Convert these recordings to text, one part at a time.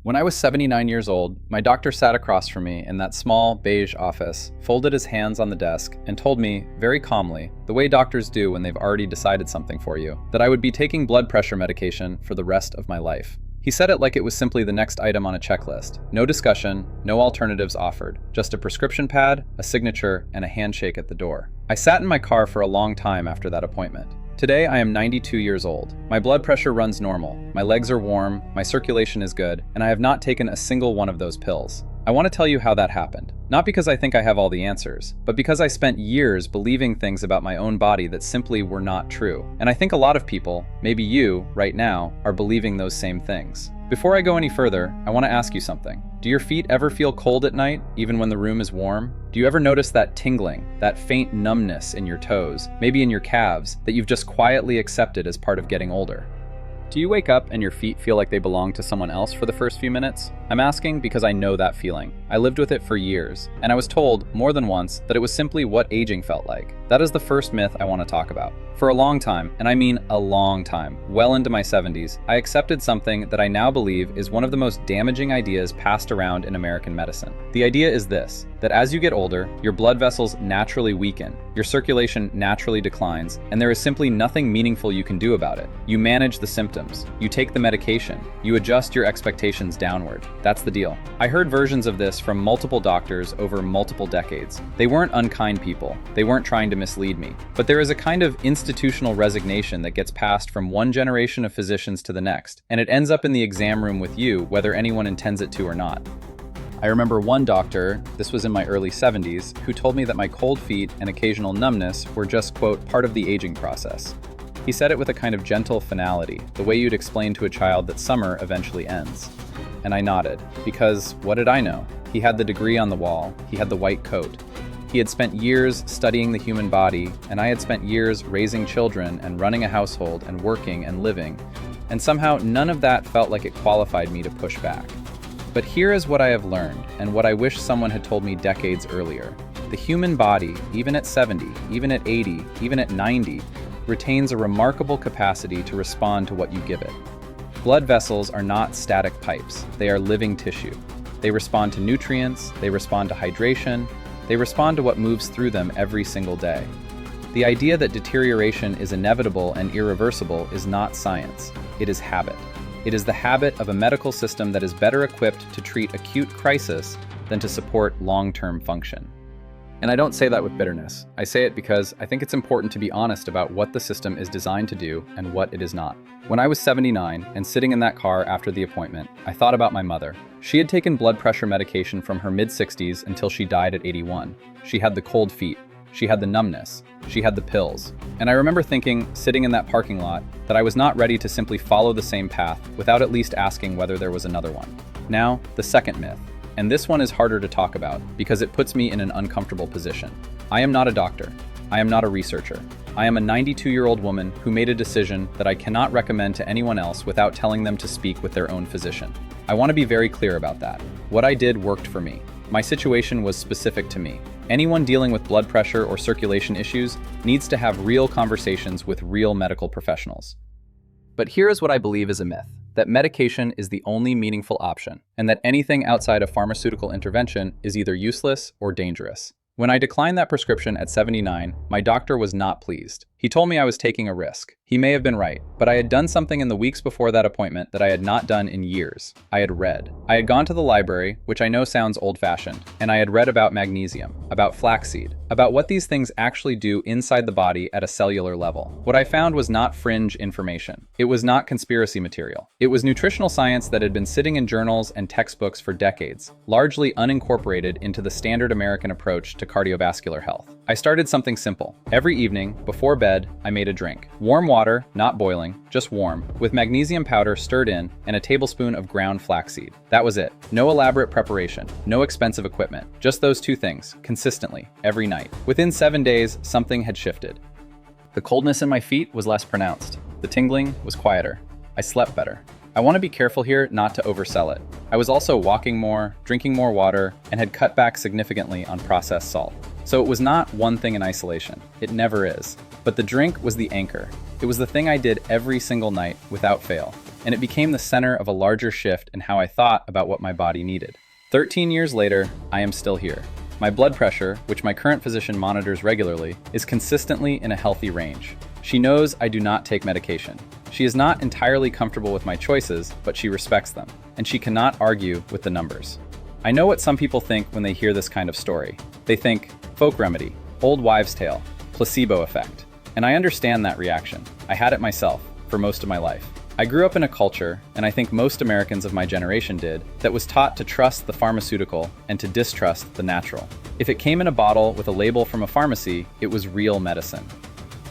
When I was 79 years old, my doctor sat across from me in that small, beige office, folded his hands on the desk, and told me, very calmly, the way doctors do when they've already decided something for you, that I would be taking blood pressure medication for the rest of my life. He said it like it was simply the next item on a checklist. No discussion, no alternatives offered. Just a prescription pad, a signature, and a handshake at the door. I sat in my car for a long time after that appointment. Today, I am 92 years old. My blood pressure runs normal, my legs are warm, my circulation is good, and I have not taken a single one of those pills. I want to tell you how that happened. Not because I think I have all the answers, but because I spent years believing things about my own body that simply were not true. And I think a lot of people, maybe you, right now, are believing those same things. Before I go any further, I want to ask you something. Do your feet ever feel cold at night, even when the room is warm? Do you ever notice that tingling, that faint numbness in your toes, maybe in your calves, that you've just quietly accepted as part of getting older? Do you wake up and your feet feel like they belong to someone else for the first few minutes? I'm asking because I know that feeling. I lived with it for years, and I was told more than once that it was simply what aging felt like. That is the first myth I want to talk about. For a long time, and I mean a long time, well into my 70s, I accepted something that I now believe is one of the most damaging ideas passed around in American medicine. The idea is this, that as you get older, your blood vessels naturally weaken, your circulation naturally declines, and there is simply nothing meaningful you can do about it. You manage the symptoms, you take the medication, you adjust your expectations downward. That's the deal. I heard versions of this from multiple doctors over multiple decades. They weren't unkind people, they weren't trying to mislead me, but there is a kind of institutional resignation that gets passed from one generation of physicians to the next, and it ends up in the exam room with you, whether anyone intends it to or not. I remember one doctor, this was in my early 70s, who told me that my cold feet and occasional numbness were just, quote, part of the aging process. He said it with a kind of gentle finality, the way you'd explain to a child that summer eventually ends. And I nodded, because what did I know? He had the degree on the wall, he had the white coat. He had spent years studying the human body, and I had spent years raising children and running a household and working and living, and somehow none of that felt like it qualified me to push back. But here is what I have learned, and what I wish someone had told me decades earlier. The human body, even at 70, even at 80, even at 90, retains a remarkable capacity to respond to what you give it. Blood vessels are not static pipes, they are living tissue. They respond to nutrients, they respond to hydration, they respond to what moves through them every single day. The idea that deterioration is inevitable and irreversible is not science, it is habit. It is the habit of a medical system that is better equipped to treat acute crisis than to support long-term function. And I don't say that with bitterness. I say it because I think it's important to be honest about what the system is designed to do and what it is not. When I was 79 and sitting in that car after the appointment, I thought about my mother. She had taken blood pressure medication from her mid-60s until she died at 81. She had the cold feet. She had the numbness. She had the pills. And I remember thinking, sitting in that parking lot, that I was not ready to simply follow the same path without at least asking whether there was another one. Now, the second myth. And this one is harder to talk about because it puts me in an uncomfortable position. I am not a doctor. I am not a researcher. I am a 92-year-old woman who made a decision that I cannot recommend to anyone else without telling them to speak with their own physician. I want to be very clear about that. What I did worked for me. My situation was specific to me. Anyone dealing with blood pressure or circulation issues needs to have real conversations with real medical professionals. But here is what I believe is a myth. That medication is the only meaningful option, and that anything outside of pharmaceutical intervention is either useless or dangerous. When I declined that prescription at 79, my doctor was not pleased. He told me I was taking a risk. He may have been right, but I had done something in the weeks before that appointment that I had not done in years. I had read. I had gone to the library, which I know sounds old-fashioned, and I had read about magnesium, about flaxseed, about what these things actually do inside the body at a cellular level. What I found was not fringe information. It was not conspiracy material. It was nutritional science that had been sitting in journals and textbooks for decades, largely unincorporated into the standard American approach to cardiovascular health. I started something simple. Every evening, before bed, I made a drink. Warm water, not boiling, just warm, with magnesium powder stirred in and a tablespoon of ground flaxseed. That was it. No elaborate preparation, no expensive equipment, just those two things, consistently, every night. Within 7 days, something had shifted. The coldness in my feet was less pronounced. The tingling was quieter. I slept better. I want to be careful here not to oversell it. I was also walking more, drinking more water, and had cut back significantly on processed salt. So it was not one thing in isolation. It never is. But the drink was the anchor. It was the thing I did every single night without fail. and it became the center of a larger shift in how I thought about what my body needed. 13 years later, I am still here. My blood pressure, which my current physician monitors regularly, is consistently in a healthy range. She knows I do not take medication. She is not entirely comfortable with my choices, but she respects them, and she cannot argue with the numbers. I know what some people think when they hear this kind of story. They think, folk remedy, old wives' tale, placebo effect. And I understand that reaction. I had it myself, for most of my life. I grew up in a culture, and I think most Americans of my generation did, that was taught to trust the pharmaceutical and to distrust the natural. If it came in a bottle with a label from a pharmacy, it was real medicine.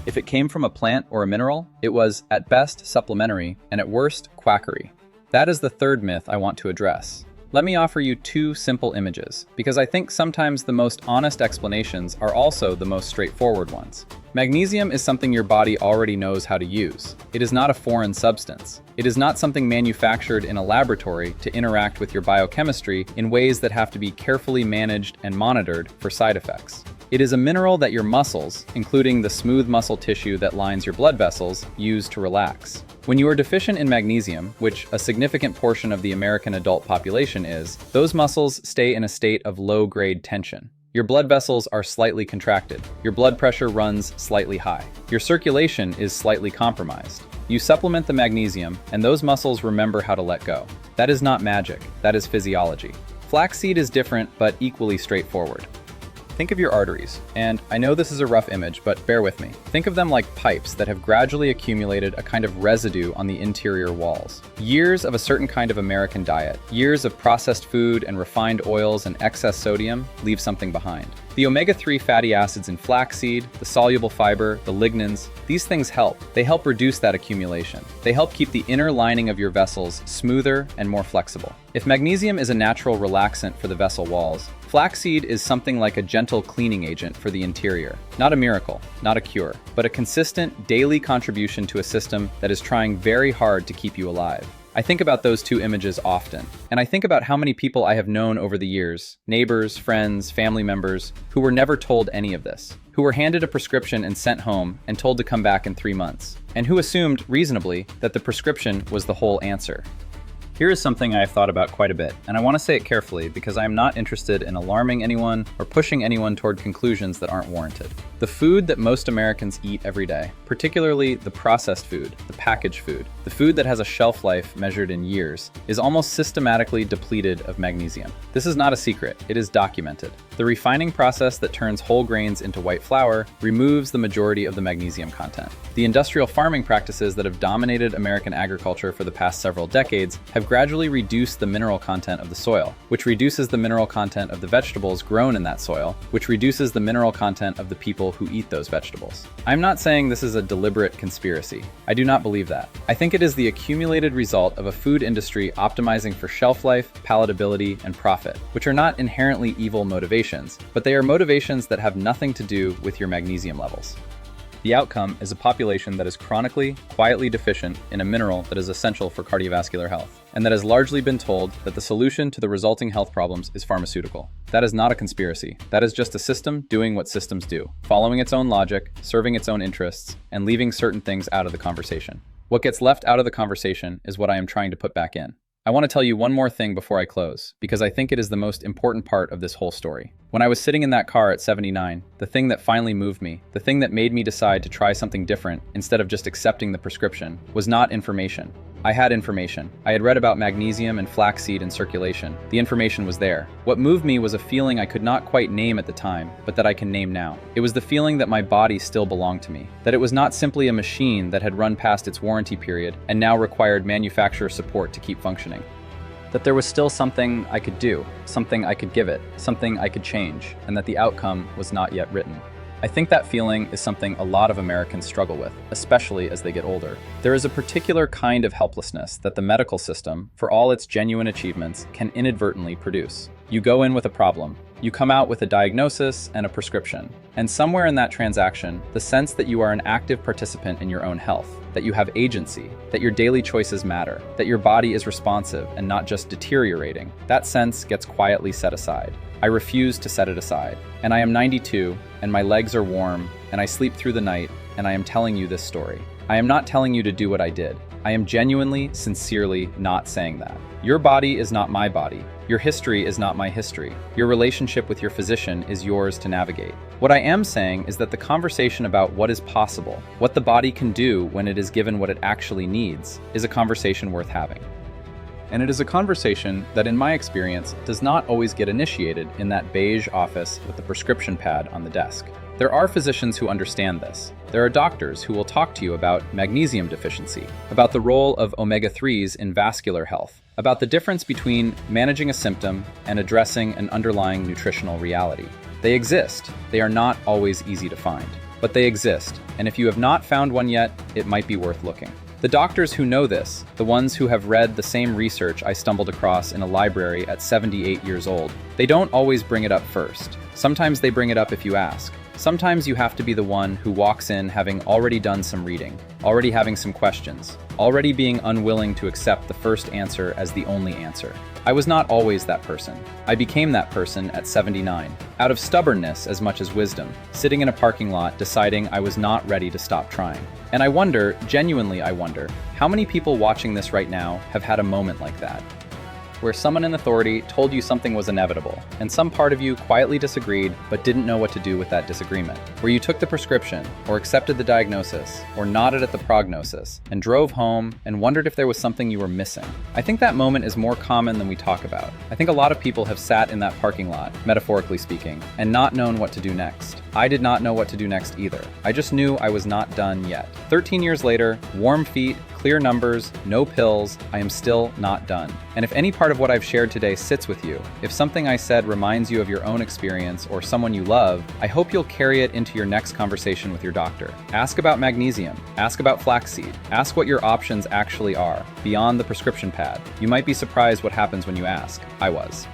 If it came from a plant or a mineral, it was, at best, supplementary, and at worst, quackery. That is the third myth I want to address. Let me offer you two simple images, because I think sometimes the most honest explanations are also the most straightforward ones. Magnesium is something your body already knows how to use. It is not a foreign substance. It is not something manufactured in a laboratory to interact with your biochemistry in ways that have to be carefully managed and monitored for side effects. It is a mineral that your muscles, including the smooth muscle tissue that lines your blood vessels, use to relax. When you are deficient in magnesium, which a significant portion of the American adult population is, those muscles stay in a state of low-grade tension. Your blood vessels are slightly contracted. Your blood pressure runs slightly high. Your circulation is slightly compromised. You supplement the magnesium, and those muscles remember how to let go. That is not magic. That is physiology. Flaxseed is different, but equally straightforward. Think of your arteries, and I know this is a rough image, but bear with me. Think of them like pipes that have gradually accumulated a kind of residue on the interior walls. Years of a certain kind of American diet, years of processed food and refined oils and excess sodium leave something behind. The omega-3 fatty acids in flaxseed, the soluble fiber, the lignans, these things help. They help reduce that accumulation. They help keep the inner lining of your vessels smoother and more flexible. If magnesium is a natural relaxant for the vessel walls, flaxseed is something like a gentle cleaning agent for the interior. Not a miracle, not a cure, but a consistent daily contribution to a system that is trying very hard to keep you alive. I think about those two images often, and I think about how many people I have known over the years, neighbors, friends, family members, who were never told any of this, who were handed a prescription and sent home and told to come back in 3 months, and who assumed, reasonably, that the prescription was the whole answer. Here is something I have thought about quite a bit, and I want to say it carefully because I am not interested in alarming anyone or pushing anyone toward conclusions that aren't warranted. The food that most Americans eat every day, particularly the processed food, the packaged food, the food that has a shelf life measured in years, is almost systematically depleted of magnesium. This is not a secret, it is documented. The refining process that turns whole grains into white flour removes the majority of the magnesium content. The industrial farming practices that have dominated American agriculture for the past several decades have gradually reduced the mineral content of the soil, which reduces the mineral content of the vegetables grown in that soil, which reduces the mineral content of the people who eat those vegetables. I'm not saying this is a deliberate conspiracy. I do not believe that. I think it is the accumulated result of a food industry optimizing for shelf life, palatability, and profit, which are not inherently evil motivations, but they are motivations that have nothing to do with your magnesium levels. The outcome is a population that is chronically, quietly deficient in a mineral that is essential for cardiovascular health, and that has largely been told that the solution to the resulting health problems is pharmaceutical. That is not a conspiracy. That is just a system doing what systems do, following its own logic, serving its own interests, and leaving certain things out of the conversation. What gets left out of the conversation is what I am trying to put back in. I want to tell you one more thing before I close, because I think it is the most important part of this whole story. When I was sitting in that car at 79, the thing that finally moved me, the thing that made me decide to try something different instead of just accepting the prescription, was not information. I had information. I had read about magnesium and flaxseed in circulation. The information was there. What moved me was a feeling I could not quite name at the time, but that I can name now. It was the feeling that my body still belonged to me, that it was not simply a machine that had run past its warranty period and now required manufacturer support to keep functioning. That there was still something I could do, something I could give it, something I could change, and that the outcome was not yet written. I think that feeling is something a lot of Americans struggle with, especially as they get older. There is a particular kind of helplessness that the medical system, for all its genuine achievements, can inadvertently produce. You go in with a problem. You come out with a diagnosis and a prescription. And somewhere in that transaction, the sense that you are an active participant in your own health, that you have agency, that your daily choices matter, that your body is responsive and not just deteriorating, that sense gets quietly set aside. I refuse to set it aside. And I am 92, and my legs are warm, and I sleep through the night, and I am telling you this story. I am not telling you to do what I did. I am genuinely, sincerely not saying that. Your body is not my body. Your history is not my history. Your relationship with your physician is yours to navigate. What I am saying is that the conversation about what is possible, what the body can do when it is given what it actually needs, is a conversation worth having. And it is a conversation that, in my experience, does not always get initiated in that beige office with the prescription pad on the desk. There are physicians who understand this. There are doctors who will talk to you about magnesium deficiency, about the role of omega-3s in vascular health, about the difference between managing a symptom and addressing an underlying nutritional reality. They exist. They are not always easy to find, but they exist, and if you have not found one yet, it might be worth looking. The doctors who know this, the ones who have read the same research I stumbled across in a library at 78 years old, they don't always bring it up first. Sometimes they bring it up if you ask. Sometimes you have to be the one who walks in having already done some reading, already having some questions, already being unwilling to accept the first answer as the only answer. I was not always that person. I became that person at 79, out of stubbornness as much as wisdom, sitting in a parking lot deciding I was not ready to stop trying. And I wonder, genuinely I wonder, how many people watching this right now have had a moment like that, where someone in authority told you something was inevitable, and some part of you quietly disagreed but didn't know what to do with that disagreement, where you took the prescription, or accepted the diagnosis, or nodded at the prognosis, and drove home and wondered if there was something you were missing. I think that moment is more common than we talk about. I think a lot of people have sat in that parking lot, metaphorically speaking, and not known what to do next. I did not know what to do next either. I just knew I was not done yet. 13 years later, warm feet, clear numbers, no pills, I am still not done. And if any part of what I've shared today sits with you, if something I said reminds you of your own experience or someone you love, I hope you'll carry it into your next conversation with your doctor. Ask about magnesium, ask about flaxseed, ask what your options actually are, beyond the prescription pad. You might be surprised what happens when you ask. I was.